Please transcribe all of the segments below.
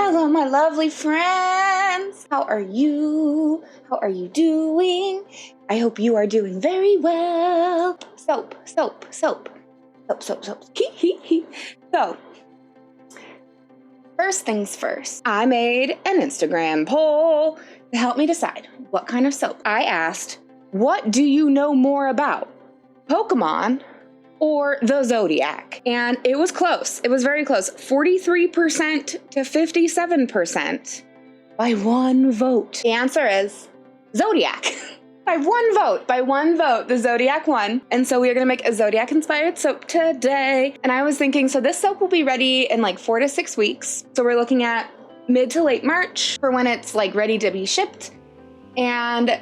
Hello, my lovely friends. How are you? How are you doing? I hope you are doing very well. Soap. So, first things first, I made an Instagram poll to help me decide what kind of soap. I asked, what do you know more about, Pokemon or the Zodiac? And it was close. It was very close. 43% to 57% by one vote. The answer is Zodiac. By one vote, the Zodiac won. And so we are gonna make a Zodiac inspired soap today. And I was thinking, so this soap will be ready in like 4 to 6 weeks. So we're looking at mid to late March for when it's like ready to be shipped. And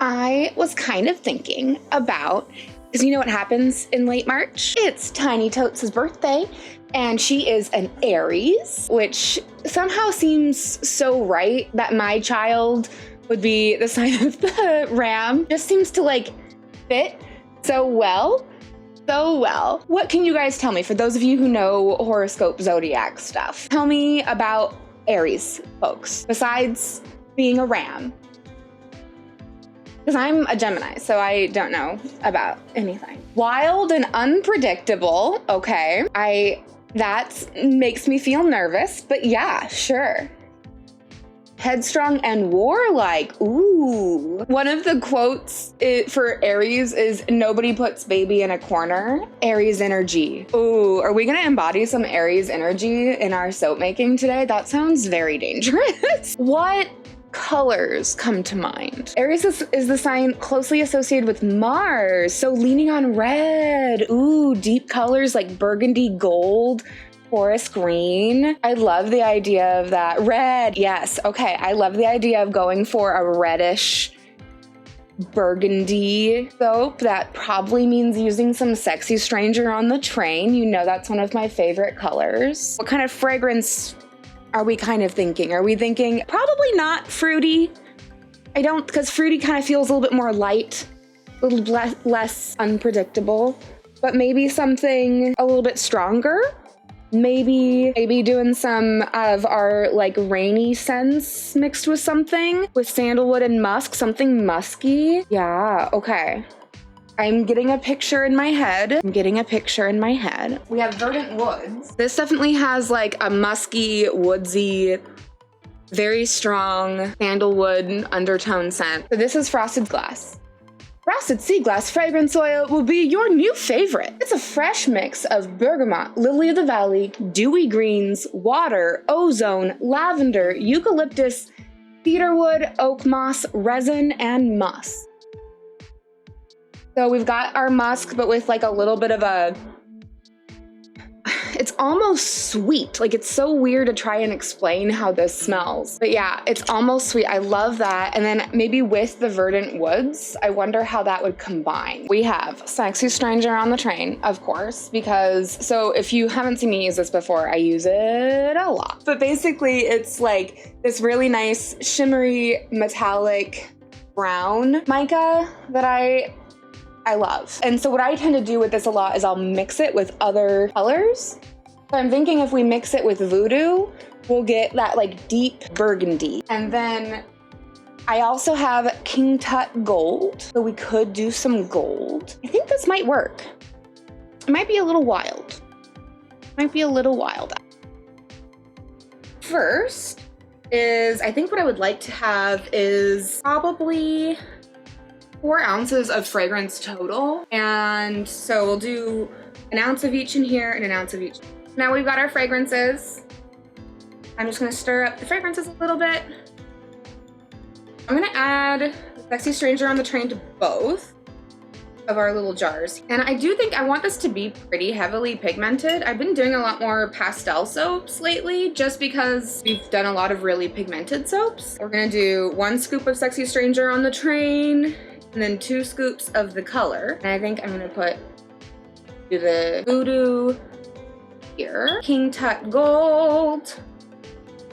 I was kind of thinking about, because you know what happens in late March? It's Tiny Totes' birthday, and she is an Aries, which somehow seems so right that my child would be the sign of the ram. Just seems to like fit so well. What can you guys tell me, for those of you who know horoscope zodiac stuff? Tell me about Aries folks, besides being a ram. Because I'm a Gemini, so I don't know about anything. Wild and unpredictable, okay. That makes me feel nervous, but yeah, sure. Headstrong and warlike, ooh. One of the quotes for Aries is, nobody puts baby in a corner. Aries energy. Ooh, are we gonna embody some Aries energy in our soap making today? That sounds very dangerous. What colors come to mind? Aries is the sign closely associated with Mars, so leaning on red. Ooh, deep colors like burgundy gold, forest green. I love the idea of that. Red, yes, okay. I love the idea of going for a reddish burgundy soap. That probably means using some Sexy Stranger on the Train. You know that's one of my favorite colors. What kind of fragrance are we kind of thinking? Are we thinking probably not fruity? Because fruity kind of feels a little bit more light, a little less unpredictable, but maybe something a little bit stronger. Maybe doing some of our like rainy scents mixed with something with sandalwood and musk, something musky. Yeah, okay. I'm getting a picture in my head. We have Verdant Woods. This definitely has like a musky, woodsy, very strong sandalwood undertone scent. So this is Frosted Glass. Frosted Sea Glass Fragrance Oil will be your new favorite. It's a fresh mix of bergamot, lily of the valley, dewy greens, water, ozone, lavender, eucalyptus, cedarwood, oak moss, resin, and musk. So we've got our musk, but with like a little bit of it's almost sweet. Like, it's so weird to try and explain how this smells. But yeah, it's almost sweet. I love that. And then maybe with the Verdant Woods, I wonder how that would combine. We have Sexy Stranger on the Train, of course, so if you haven't seen me use this before, I use it a lot. But basically it's like this really nice shimmery metallic brown mica that I love. And so what I tend to do with this a lot is I'll mix it with other colors. So I'm thinking if we mix it with Voodoo, we'll get that like deep burgundy. And then I also have King Tut Gold. So we could do some gold. I think this might work. It might be a little wild. First is, I think what I would like to have is probably 4 ounces of fragrance total. And so we'll do an ounce of each in here and an ounce of each. Now we've got our fragrances. I'm just gonna stir up the fragrances a little bit. I'm gonna add Sexy Stranger on the Train to both of our little jars. And I do think I want this to be pretty heavily pigmented. I've been doing a lot more pastel soaps lately just because we've done a lot of really pigmented soaps. We're gonna do 1 scoop of Sexy Stranger on the Train, and then 2 scoops of the color. And I think I'm gonna do the Voodoo here. King Tut Gold.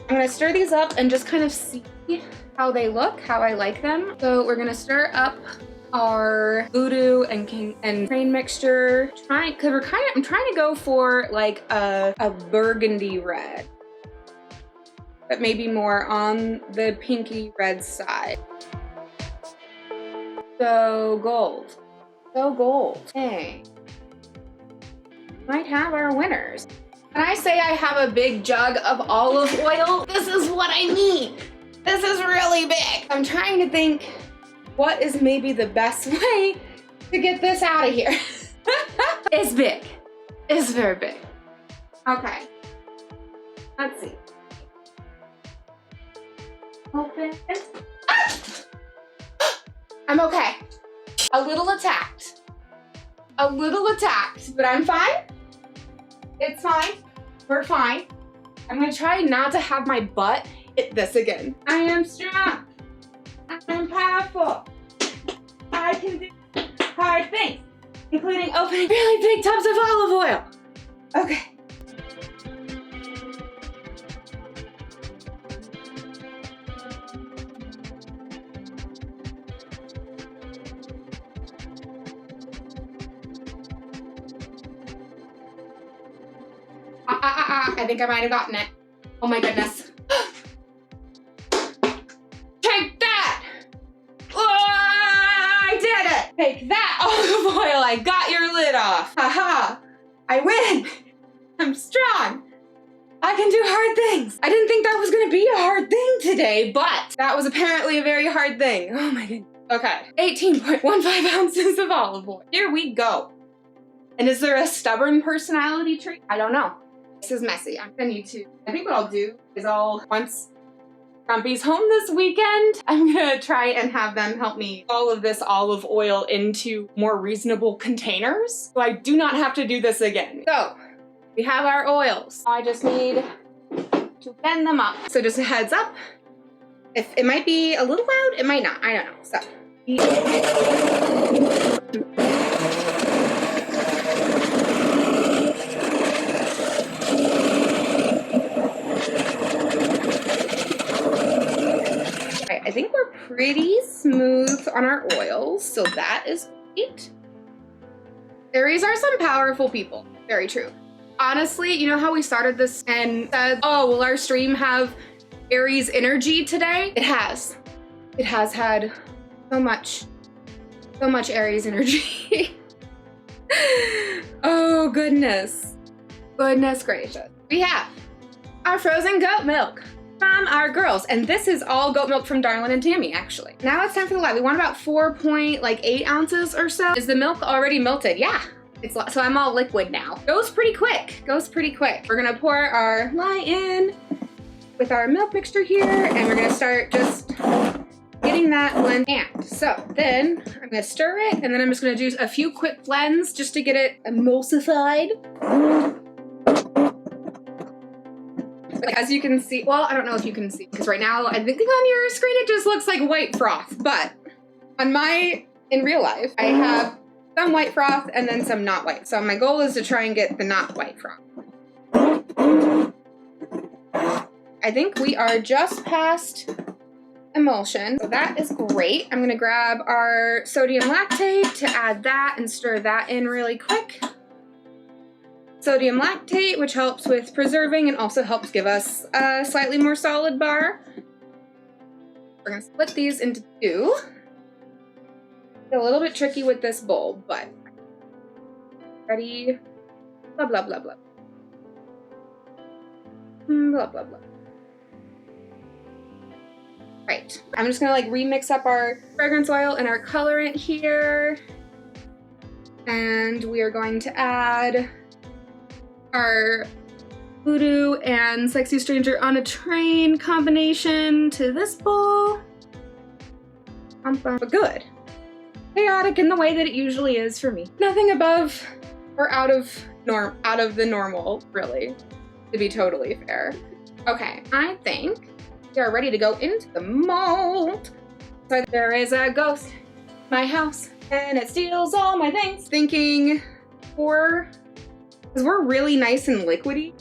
I'm gonna stir these up and just kind of see how they look, how I like them. So we're gonna stir up our Voodoo and Train mixture. I'm trying to go for like a burgundy red. but maybe more on the pinky red side. So gold. So gold. Hey. Might have our winners. When I say I have a big jug of olive oil, this is what I mean. This is really big. I'm trying to think what is maybe the best way to get this out of here. It's big. It's very big. Okay. Let's see. Open. Ah! I'm okay. A little attacked. A little attacked, but I'm fine. It's fine. We're fine. I'm gonna try not to have my butt hit this again. I am strong. I'm powerful. I can do hard things, including opening really big tubs of olive oil. Okay. I think I might have gotten it. Oh my goodness. Take that! Oh, I did it! Take that olive oil, I got your lid off. Haha, I win. I'm strong. I can do hard things. I didn't think that was gonna be a hard thing today, but that was apparently a very hard thing. Oh my goodness. Okay, 18.15 ounces of olive oil. Here we go. And is there a stubborn personality trait? I don't know. This is messy. I'm gonna need to. I think what I'll do is once Grumpy's home this weekend, I'm gonna try and have them help me all of this olive oil into more reasonable containers, so I do not have to do this again. So we have our oils. I just need to blend them up. So just a heads up, if it might be a little loud, it might not. I don't know. So. I think we're pretty smooth on our oils, so that is great. Aries are some powerful people. Very true. Honestly, you know how we started this and said, oh, will our stream have Aries energy today? It has. It has had so much Aries energy. Oh, goodness. Goodness gracious. We have our frozen goat milk from our girls, and this is all goat milk from Darlin and Tammy, actually. Now it's time for the lab. We want about 4.8 ounces or so. Is the milk already melted? Yeah, so I'm all liquid now. Goes pretty quick, goes pretty quick. We're gonna pour our lye in with our milk mixture here, and we're gonna start just getting that blend. And so then I'm gonna stir it, and then I'm just gonna do a few quick blends just to get it emulsified. As you can see, well, I don't know if you can see, because right now, I think on your screen, it just looks like white froth, but in real life, I have some white froth and then some not white. So my goal is to try and get the not white froth. I think we are just past emulsion, so that is great. I'm gonna grab our sodium lactate to add that and stir that in really quick. Sodium lactate, which helps with preserving and also helps give us a slightly more solid bar. We're gonna split these into two. It's a little bit tricky with this bowl, but ready? Blah, blah, blah, blah. Blah, blah, blah. Right, I'm just gonna remix up our fragrance oil and our colorant here. And we are going to add our Voodoo and Sexy Stranger on a Train combination to this bowl. But good. Chaotic in the way that it usually is for me. Nothing above or out of the normal, really, to be totally fair. Okay, I think we are ready to go into the mold. So there is a ghost in my house and it steals all my things. Thinking because we're really nice and liquidy.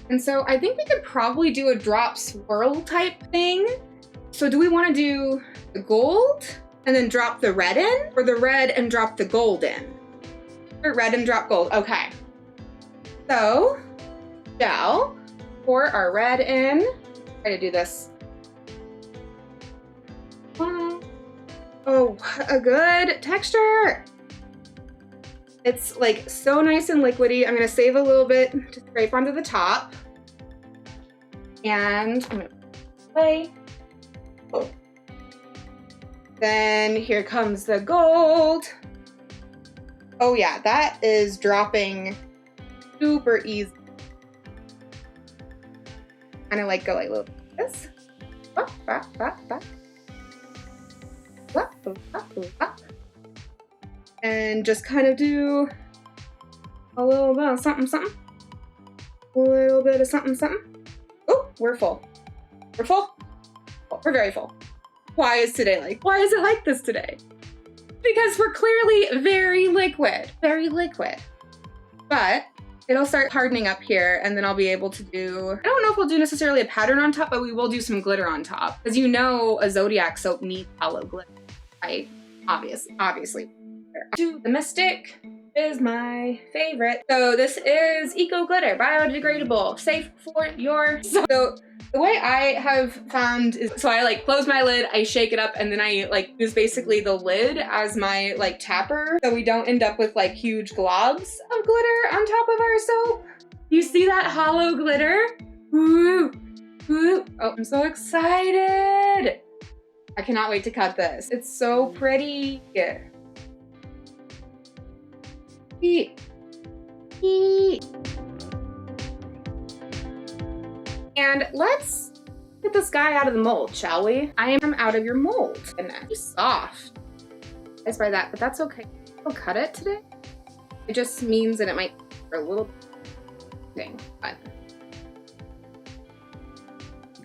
And so I think we could probably do a drop swirl type thing. So do we want to do the gold and then drop the red in, or the red and drop the gold in? Or red and drop gold, okay. So, shall Pour our red in. Try to do this. Oh, a good texture. It's like so nice and liquidy. I'm gonna save a little bit to scrape onto the top. And I'm gonna play. Oh. Then here comes the gold. Oh yeah, that is dropping super easy. Kind of like go like a little bit like this. And just kind of do a little bit of something, something. A little bit of something, something. Oh, we're full. We're full? Oh, we're very full. Why is it like this today? Because we're clearly very liquid. But it'll start hardening up here, and then I'll be able to do, I don't know if we'll do necessarily a pattern on top, but we will do some glitter on top. Because you know a Zodiac soap needs hollow glitter, right? Obviously. The Mystic is my favorite. So this is Eco Glitter, biodegradable, safe for your soap. So the way I have found is, so I like close my lid, I shake it up, and then I like use basically the lid as my like tapper, so we don't end up with like huge globs of glitter on top of our soap. You see that hollow glitter? Woo! Woo! Oh, I'm so excited! I cannot wait to cut this. It's so pretty. And let's get this guy out of the mold, shall we? I am out of your mold. And it's soft. I by that, but that's okay. I'll cut it today. It just means that it might be a little thing, but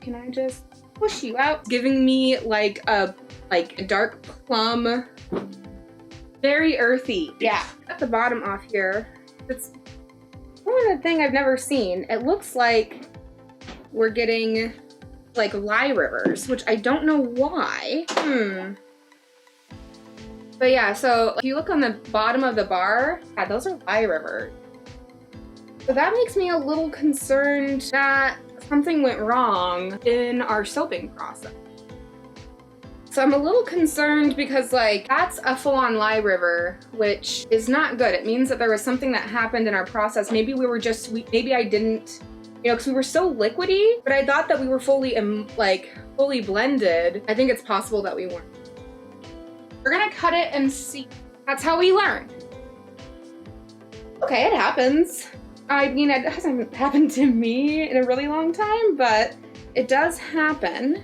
can I just push you out? Giving me like a dark plum, very earthy. Yeah. Cut the bottom off here. It's one of the thing I've never seen. It looks like we're getting like lye rivers, which I don't know why. But yeah, so if you look on the bottom of the bar, yeah, those are lye rivers. So that makes me a little concerned that something went wrong in our soaping process. So I'm a little concerned because like that's a full-on lye river, which is not good. It means that there was something that happened in our process. Maybe we were just, maybe I didn't, you know, because we were so liquidy, but I thought that we were fully blended. I think it's possible that we weren't. We're gonna cut it and see. That's how we learn. Okay, it happens. I mean, it hasn't happened to me in a really long time, but it does happen.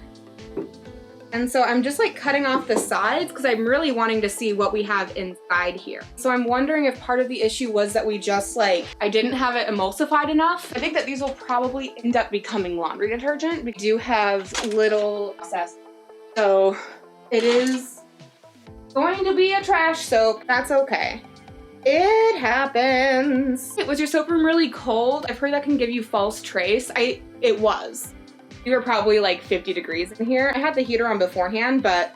And so I'm just like cutting off the sides because I'm really wanting to see what we have inside here. So I'm wondering if part of the issue was that we just like, I didn't have it emulsified enough. I think that these will probably end up becoming laundry detergent. We do have little excess. So it is going to be a trash soap. That's okay. It happens. Was your soap room really cold? I've heard that can give you false trace. It was. We were probably like 50 degrees in here. I had the heater on beforehand, but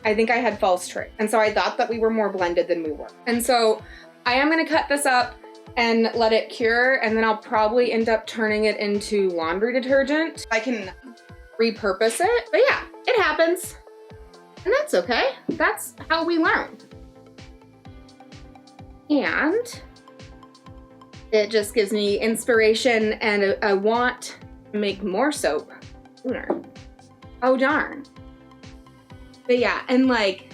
I think I had false trace. And so I thought that we were more blended than we were. And so I am gonna cut this up and let it cure, and then I'll probably end up turning it into laundry detergent. I can repurpose it, but yeah, it happens. And that's okay. That's how we learn. And it just gives me inspiration and a want to make more soap sooner. Oh darn. But yeah, and like,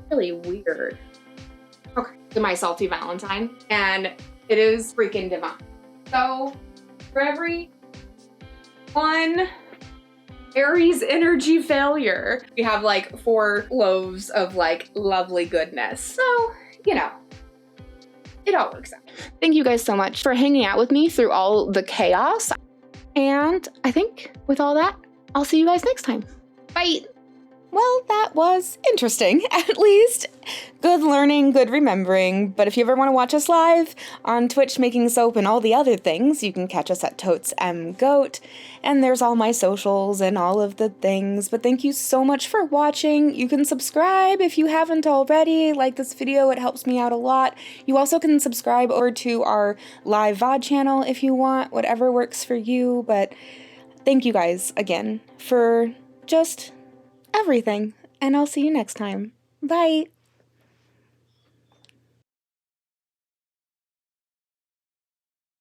really weird. Okay, to my salty Valentine, and it is freaking divine. So for every one Aries energy failure, we have like 4 loaves of like lovely goodness. So, you know, it all works out. Thank you guys so much for hanging out with me through all the chaos. And I think with all that, I'll see you guys next time. Bye. Well, that was interesting, at least. Good learning, good remembering. But if you ever want to watch us live on Twitch making soap and all the other things, you can catch us at Totes M Goat. And there's all my socials and all of the things. But thank you so much for watching. You can subscribe if you haven't already. Like this video, it helps me out a lot. You also can subscribe over to our live VOD channel if you want, whatever works for you. But thank you guys again for just everything. And I'll see you next time. Bye!